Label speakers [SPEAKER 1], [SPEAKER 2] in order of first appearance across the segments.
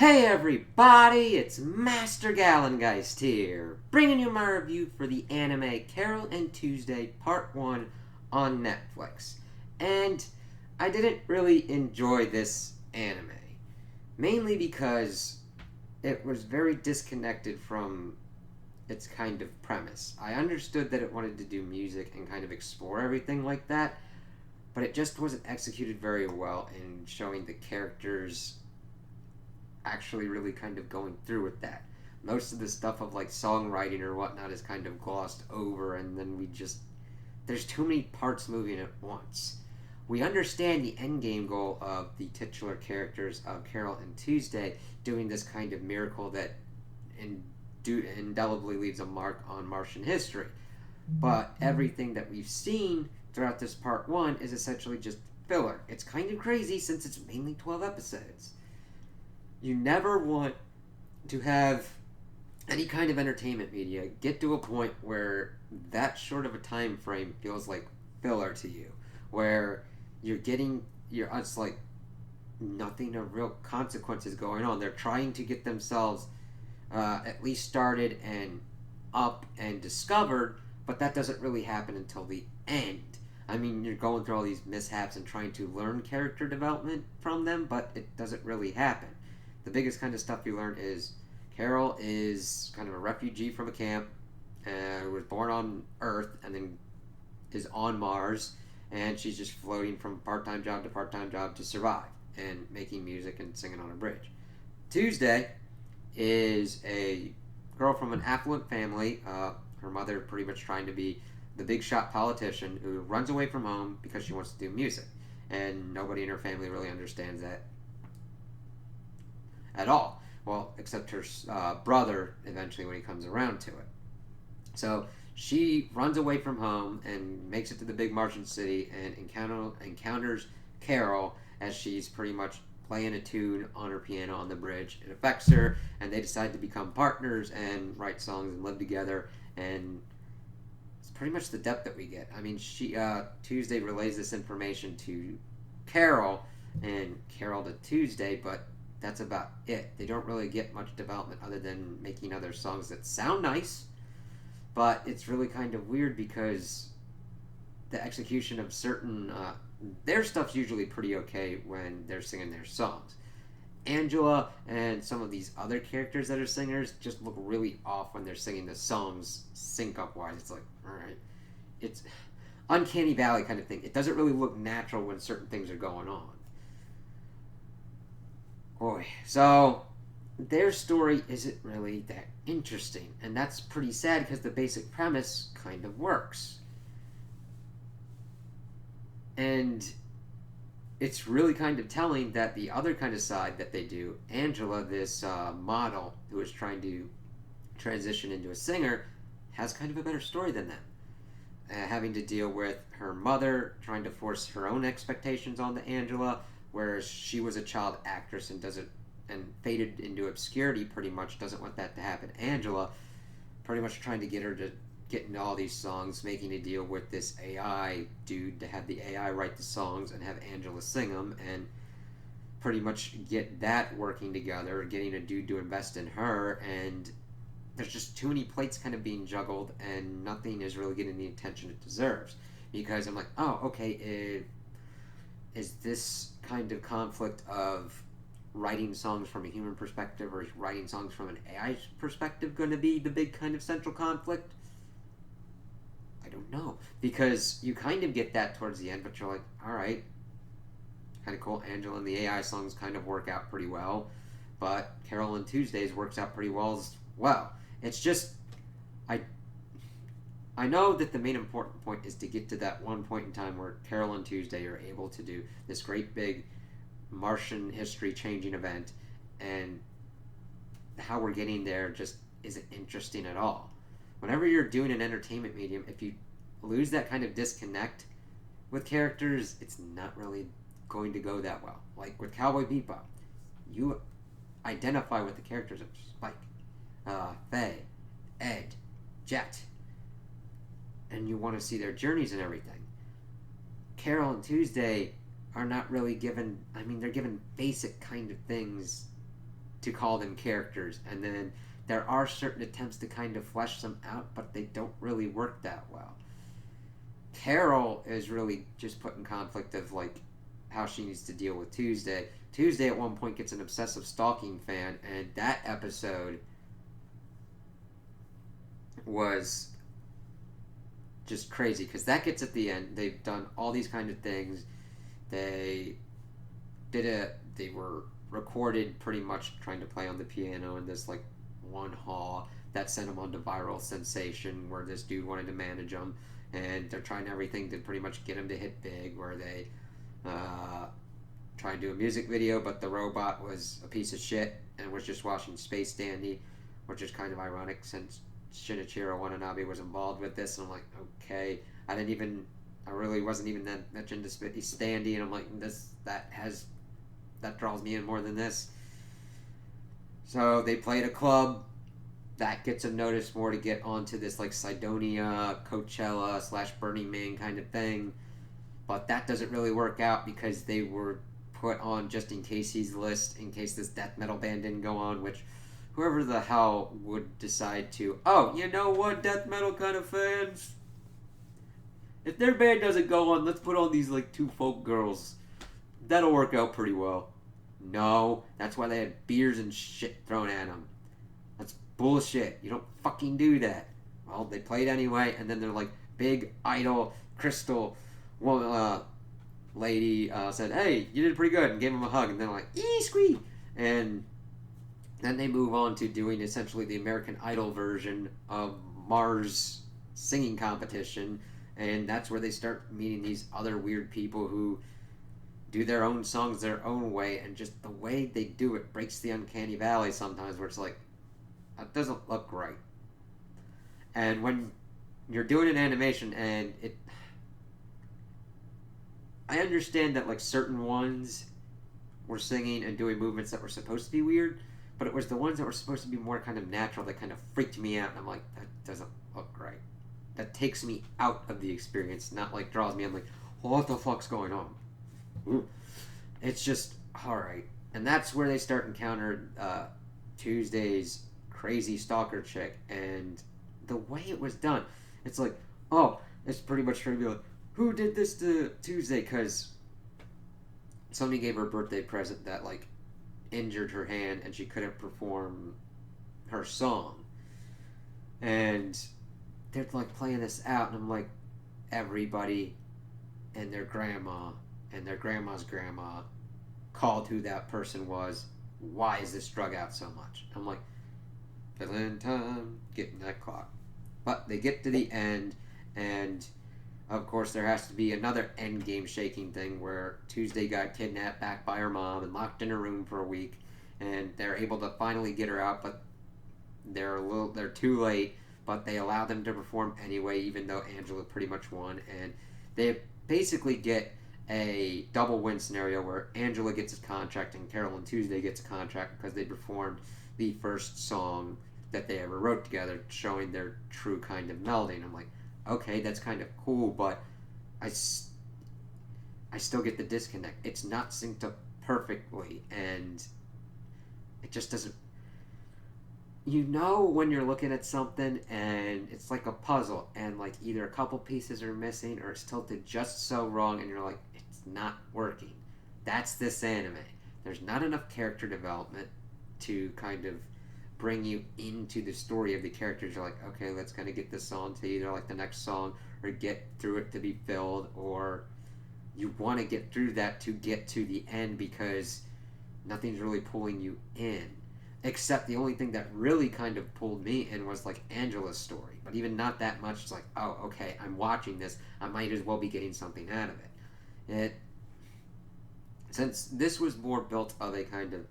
[SPEAKER 1] Hey everybody, it's Master Gallengeist here, bringing you my review for the anime Carole and Tuesday Part 1 on Netflix. And I didn't really enjoy this anime, mainly because it was very disconnected from its kind of premise. I understood that it wanted to do music and kind of explore everything like that, but it just wasn't executed very well in showing the characters actually really kind of going through with that. Most of the stuff of like songwriting or whatnot is kind of glossed over, and then there's too many parts moving at once. We understand the end game goal of the titular characters of Carole and Tuesday doing this kind of miracle that indelibly leaves a mark on Martian history. But everything that we've seen throughout this part one is essentially just filler. It's kind of crazy since it's mainly 12 episodes. You never want to have any kind of entertainment media get to a point where that short of a time frame feels like filler to you, where it's like nothing of real consequences going on. They're trying to get themselves at least started and up and discovered, but that doesn't really happen until the end. I mean, you're going through all these mishaps and trying to learn character development from them, but it doesn't really happen. The biggest kind of stuff you learn is Carole is kind of a refugee from a camp, who was born on Earth and then is on Mars, and she's just floating from part-time job to part-time job to survive and making music and singing on a bridge. Tuesday is a girl from an affluent family. Her mother pretty much trying to be the big shot politician who runs away from home because she wants to do music, and nobody in her family really understands that at all. Well, except her brother eventually when he comes around to it. So she runs away from home and makes it to the big Martian city and encounters Carole as she's pretty much playing a tune on her piano on the bridge. It affects her, and they decide to become partners and write songs and live together. And it's pretty much the depth that we get. I mean, Tuesday relays this information to Carole, and Carole to Tuesday, but that's about it. They don't really get much development other than making other songs that sound nice, but it's really kind of weird because the execution of certain their stuff's usually pretty okay when they're singing their songs. Angela and some of these other characters that are singers just look really off when they're singing the songs sync up wise. It's like, all right, it's uncanny valley kind of thing. It doesn't really look natural when certain things are going on. Boy, so their story isn't really that interesting, and that's pretty sad because the basic premise kind of works. And it's really kind of telling that the other kind of side that they do, Angela, this model who is trying to transition into a singer, has kind of a better story than them. Having to deal with her mother trying to force her own expectations on the Angela, whereas she was a child actress and faded into obscurity pretty much, doesn't want that to happen. Angela pretty much trying to get her to get into all these songs, making a deal with this AI dude to have the AI write the songs and have Angela sing them, and pretty much get that working together, getting a dude to invest in her, and there's just too many plates kind of being juggled, and nothing is really getting the attention it deserves. Because I'm like, oh, okay, is this kind of conflict of writing songs from a human perspective or writing songs from an AI perspective going to be the big kind of central conflict? I don't know. Because you kind of get that towards the end, but you're like, alright, kind of cool. Angela and the AI songs kind of work out pretty well, but Carole and Tuesdays works out pretty well as well. It's just, I know that the main important point is to get to that one point in time where Carole and Tuesday are able to do this great big Martian history changing event, and how we're getting there just isn't interesting at all. Whenever you're doing an entertainment medium, if you lose that kind of disconnect with characters, it's not really going to go that well. Like with Cowboy Bebop, you identify with the characters of Spike, Faye, Ed, Jet, and you want to see their journeys and everything. Carole and Tuesday are not really given, I mean, they're given basic kind of things to call them characters, and then there are certain attempts to kind of flesh them out, but they don't really work that well. Carole is really just put in conflict of like how she needs to deal with Tuesday. Tuesday at one point gets an obsessive stalking fan, and that episode was just crazy because that gets at the end. They've done all these kind of things. They did it. They were recorded pretty much trying to play on the piano in this like one hall that sent them on to viral sensation where this dude wanted to manage them, and they're trying everything to pretty much get him to hit big. Where they try and do a music video, but the robot was a piece of shit and was just watching Space Dandy, which is kind of ironic since Shinichiro Watanabe was involved with this. And I'm like, okay, I really wasn't even that much into Space Dandy, and I'm like, that draws me in more than this. So they played a club that gets them noticed more to get onto this like Cydonia, Coachella / Burning Man kind of thing. But that doesn't really work out because they were put on just in Casey's list in case this death metal band didn't go on, which whoever the hell would decide to, oh, you know what, death metal kind of fans? If their band doesn't go on, let's put on these like two folk girls. That'll work out pretty well. No, that's why they had beers and shit thrown at them. That's bullshit. You don't fucking do that. Well, they played anyway, and then they're like, big idol, Crystal, lady said, hey, you did pretty good, and gave him a hug, and then like, squee! And then they move on to doing essentially the American Idol version of Mars singing competition, and that's where they start meeting these other weird people who do their own songs their own way, and just the way they do it breaks the uncanny valley sometimes, where it's like, that doesn't look right. And when you're doing an animation and I understand that like certain ones were singing and doing movements that were supposed to be weird, but it was the ones that were supposed to be more kind of natural that kind of freaked me out, and I'm like, that doesn't look right. That takes me out of the experience, not like draws me. I'm like, what the fuck's going on? Ooh. It's just alright. And that's where they start encountering Tuesday's crazy stalker chick, and the way it was done, it's like, oh, it's pretty much trying to be like, who did this to Tuesday? Because somebody gave her a birthday present that like injured her hand and she couldn't perform her song, and they're like playing this out, and I'm like, everybody and their grandma and their grandma's grandma called who that person was. Why is this drug out so much? I'm like, filling time, getting that clock. But they get to the end, and of course there has to be another end game shaking thing where Tuesday got kidnapped back by her mom and locked in a room for a week, and they're able to finally get her out, but they're too late. But they allow them to perform anyway, even though Angela pretty much won, and they basically get a double win scenario where Angela gets a contract and Carole and Tuesday gets a contract because they performed the first song that they ever wrote together, showing their true kind of melding. I'm like, okay, that's kind of cool, but I still get the disconnect. It's not synced up perfectly, and it just doesn't. You know when you're looking at something and it's like a puzzle, and like either a couple pieces are missing or it's tilted just so wrong, and you're like, it's not working. That's this anime. There's not enough character development to kind of bring you into the story of the characters. You're like, okay, let's kind of get this on to either like the next song or get through it to be filled, or you want to get through that to get to the end because nothing's really pulling you in. Except the only thing that really kind of pulled me in was like Angela's story. But even not that much. It's like, oh, okay, I'm watching this. I might as well be getting something out of it. Since this was more built of a kind of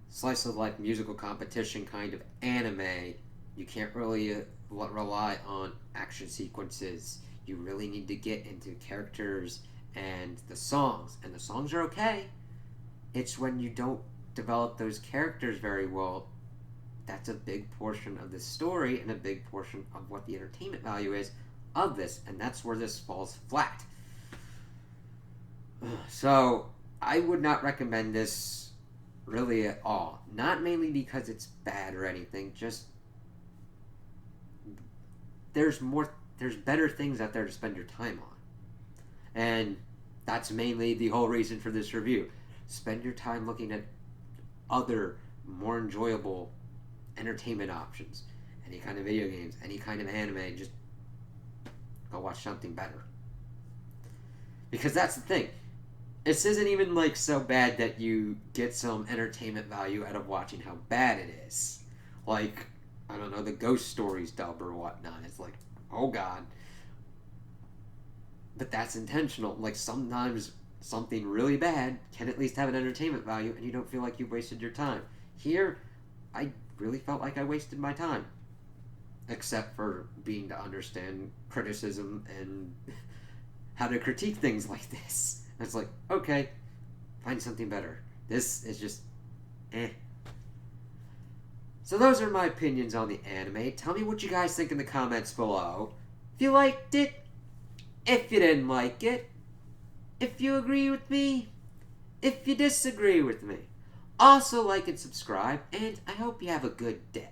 [SPEAKER 1] slice of life musical competition kind of anime, you can't really rely on action sequences. You really need to get into characters and the songs. And the songs are okay. It's when you don't develop those characters very well, that's a big portion of the story and a big portion of what the entertainment value is of this, and that's where this falls flat. So I would not recommend this really at all. Not mainly because it's bad or anything, just there's better things out there to spend your time on. And that's mainly the whole reason for this review. Spend your time looking at other more enjoyable entertainment options. Any kind of video games, any kind of anime, just go watch something better. Because that's the thing. This isn't even like so bad that you get some entertainment value out of watching how bad it is. Like, I don't know, the Ghost Stories dub or whatnot. It's like, oh god. But that's intentional. Like, sometimes something really bad can at least have an entertainment value and you don't feel like you wasted your time. Here, I really felt like I wasted my time. Except for being to understand criticism and how to critique things like this. And it's like, okay, find something better. This is just eh. So those are my opinions on the anime. Tell me what you guys think in the comments below. If you liked it, if you didn't like it, if you agree with me, if you disagree with me. Also like and subscribe, and I hope you have a good day.